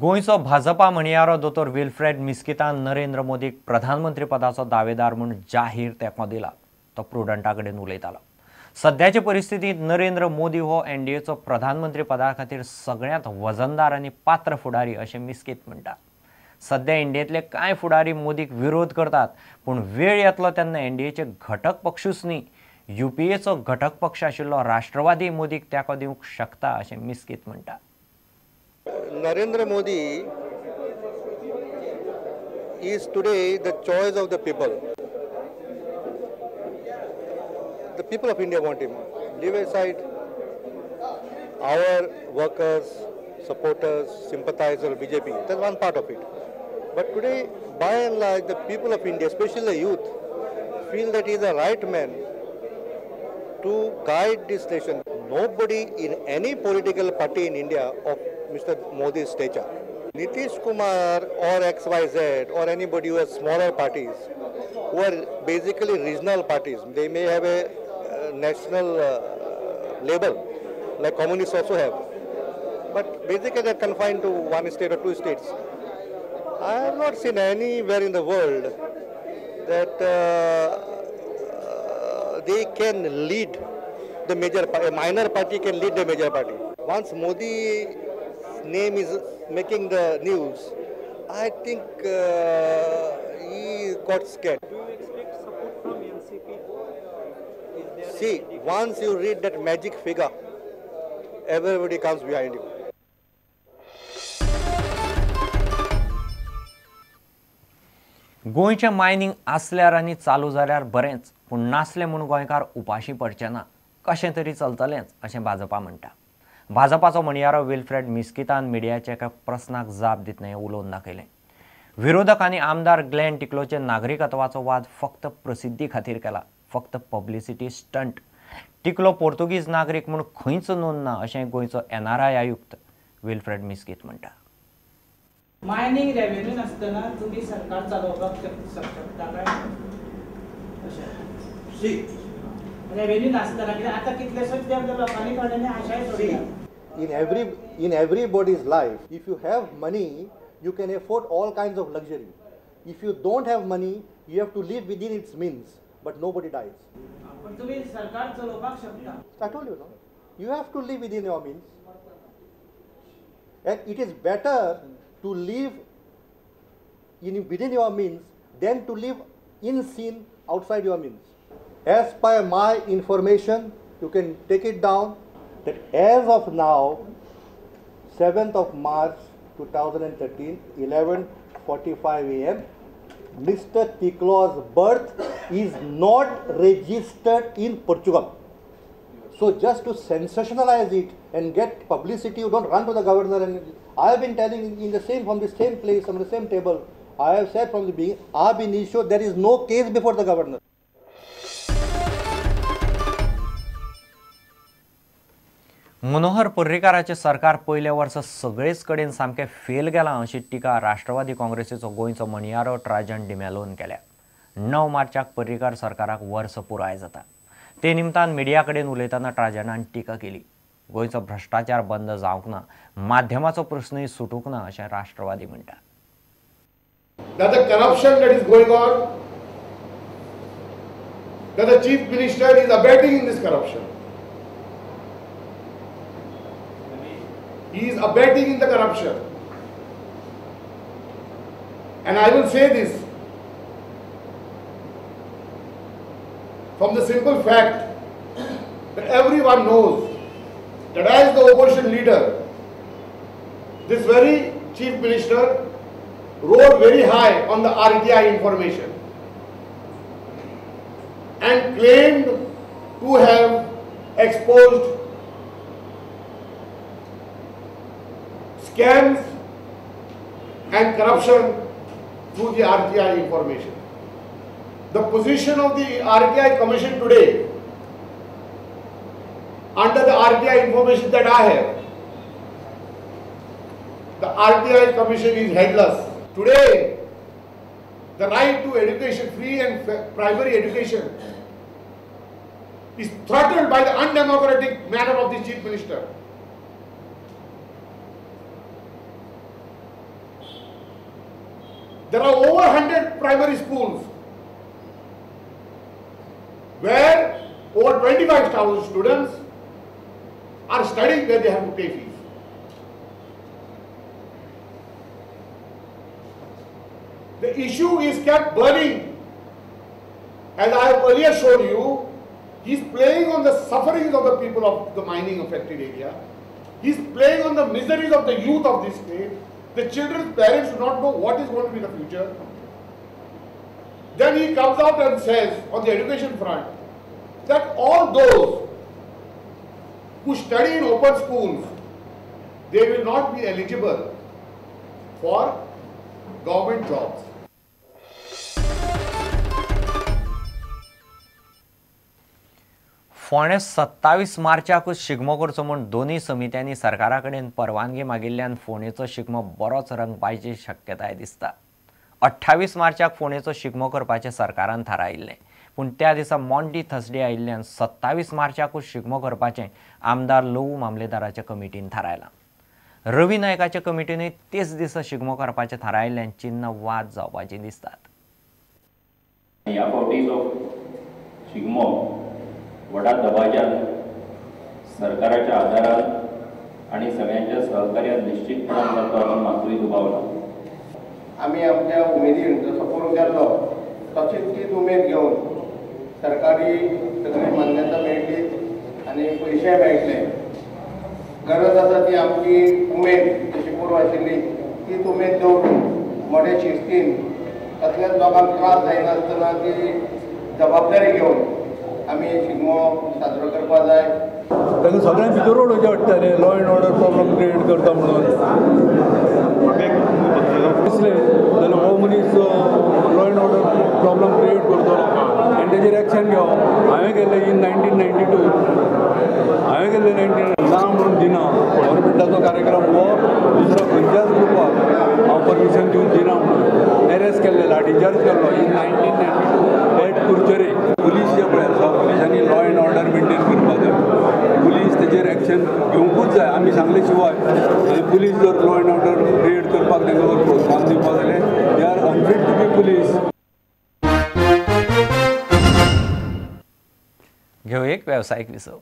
गोंयचो भाजपा म्हणयारो दोतोर विल्फ्रेड मिस्कितान नरेंद्र मोदीक प्रधानमंत्री पदाचो दावेदार म्हूण जाहीर तेंको दिला. तो प्रुडंटा कडेन उलयतालो. सद्याचे परिस्थितीत नरेंद्र मोदी हो एनडीएचो प्रधानमंत्री पदा खातीर सगळ्यांत वजनदार आनी पात्र फुडारी अशें मिस्कीत म्हणटा. सध्या इंडियेंतले कांय फुडारी मोदीक विरोध करतात, पूण वेळ येतलो तेन्ना एनडीएचे घटक पक्षूच न्ही, यूपीएचो घटक पक्ष आशिल्लो राष्ट्रवादी मोदीक तेंको दिवंक शकता अशें मिस्कीत म्हणटा. Narendra Modi is today the choice of the people. The people of India want him. Leave aside our workers, supporters, sympathizers of BJP. That's one part of it. But today, by and large, the people of India, especially the youth, feel that he is the right man to guide this nation. Nobody in any political party in India of Mr. Modi's stature. Nitish Kumar or XYZ or anybody who has smaller parties, who are basically regional parties, they may have a national label, like communists also have. But basically they're confined to one state or two states. I have not seen anywhere in the world that they can lead the major party, a minor party can lead the major party. Once Modi's name is making the news, I think he got scared. Do you expect support from NCP? See, once you read that magic figure, everybody comes behind you. गोंयचें mining आसल्यार आनी चालू जाल्यार बरेंच, पूण नासलें म्हूण गोंयकार उपाशी पडचे ना, कशें तरी चलतलेंच अशें भाजपा म्हणटा. भाजपाचो म्हणयारो विल्फ्रेड मिस्कितान मिडियाच्या एका प्रस्नाक जाप दितना हें उलोवन दाखयलें. विरोधक आनी आमदार ग्लेन टिक्लोचे नागरिकत्वाचो वाद फक्त प्रसिद्धी खातीर केला, फक्त पब्लिसिटी स्टंट. टिक्लो पोर्तुगीज नागरीक म्हूण खंयच नोंद ना अशें गोंयचो एनआरआय आयुक्त विल्फ्रेड मिस्कीत म्हणटा. मायनिंग रेव्हेन्यू नासतना तुम्ही सरकार चालवपाक शकता काय? रेव्हेन्यू नासतना कित्याक आतां कितलेशेच लोकांनी थोड्यांनी आशाय सोडल्या. In everybody's life, if you have money, you can afford all kinds of luxury. If you don't have money, you have to live within its means, but nobody dies. पण तुम्ही सरकार चालवपाक शकता. I told you, no? You have to live within your means. And it is better to live within your means than to live in sin outside your means. As per my information, you can take it down, that as of now, 7th of March 2013, 11:45 AM, Mr. Tiklo's birth is not registered in Portugal. So just to sensationalize it and get publicity, you don't run to the governor. And I have been telling from the same place, on the same table, I have said from the beginning, ab initio, there is no case before the governor. मनोहर पर्रीकाराचे सरकार पयले verse सगळेच कडेन सामकें fail गेलां अशी टिका राष्ट्रवादी काँग्रेसीचो गोंयचो म्हणयारो ट्राजन डिमेलोन केल्या. 9 मार्चाक पर्रीकार सरकाराक वर्स पुराय जाता. ते निमतान मिडिया कडेन उलयतना ट्राजनान टिका केली. गोंयचो भ्रश्टाचार बंद जावंक ना, माध्यमाचो प्रस्नय सुटूंक ना अशें राष्ट्रवादी म्हणटा. That the corruption that is going on, that the chief minister is abetting in this corruption. He is abetting in the corruption. And I will say this from the simple fact that everyone knows that as the opposition leader, this very chief minister rode very high on the RTI information and claimed to have exposed scams and corruption through the RTI information. The position of the RTI Commission today, under the RTI information that I have, the RTI Commission is headless. Today, the right to education, free and primary education, is throttled by the undemocratic manner of the Chief Minister. There are over 100 primary schools where over 25,000 students are studying where they have to pay fees. The issue is kept burning. As I have earlier shown you, he is playing on the sufferings of the people of the mining affected area. He is playing on the miseries of the youth of this state. The children's parents do not know what is going to be the future. Then he comes out and says on the education front that all those who study in open schools, they will not be eligible for government jobs. फोणे 27 मार्चाकूच Shigmo करचो म्हूण दोन्ही समित्यांनी सरकारा कडेन परवानगी मागिल्ल्यान फोणेचो शिगमो बरोच रंगपाची शक्यताय दिसता. 28 मार्चाक फोणेचो शिगमो करपाचें सरकारान थारायिल्लें, पूण त्या दिसा मॉन्टी थर्सडे आयिल्ल्यान 27 मार्चाकूच शिगमो करपाचें आमदार लवू मामलेदाराच्या कमिटीन थारायलां. रवी नायकाच्या कमिटीनूय तेच दिसा शिगमो करपाचें थारायिल्ल्यान चिन्न वाद जावपाची दिसतात. ह्या फावटीचो शिगमो व्हडा दबाज्यान सरकाराच्या आदारान आणि सगळ्यांच्या सहकार्यान निश्चितपणान जाता म्हणून मातूय दुबावला. आमी आमच्या उमेदीन जसो करून गेल्लो तशीच तीच उमेद घेवन सरकारी सगळी मान्यता मेळटली आनी पयशे मेळटले. गरज आसा ती आमची उमेद जशी पुरो आशिल्ली तीच उमेद दवरून मोठे शिस्तीन कसल्याच लोकांक त्रास जायनासतना ती जबाबदारी घेवन आमी शिगमो साजरो करपा जाय. ताका सगळ्यांक भितर उडोवचें पडटलें, law and order problem create करता म्हणून. दिसलें जाल्यार हो मनीस law and order problem create करतलो आनी तेजेर एक्शन घेवप. हांवें गेल्लें इन 1992 हांवें गेल्लें 19 ना म्हणून दिना गव्हर्मेंटाचो कार्यक्रम हो दुसरो खंयच्याच ग्रुपाक हांव परमिशन दिवन दिना म्हणून एरेस्ट केल्लें, लाठीचार्ज केल्लो इन 1992 एट कुर्चरे. पुलीस जे पळय आसा पुलिसांनी लॉ एंड ऑर्डर मेंटेन करपाक जाय. पुलीस तेजेर एक्शन घेवंकूच जाय. आमी सांगले शिवाय आनी पुलीस जर लॉ एंड ऑर्डर क्रिएट करपाक तांकां जर प्रोत्साहन दिवपाक जाल्यार they are unfit to be police. घेऊ एक व्यावसायिक विसव.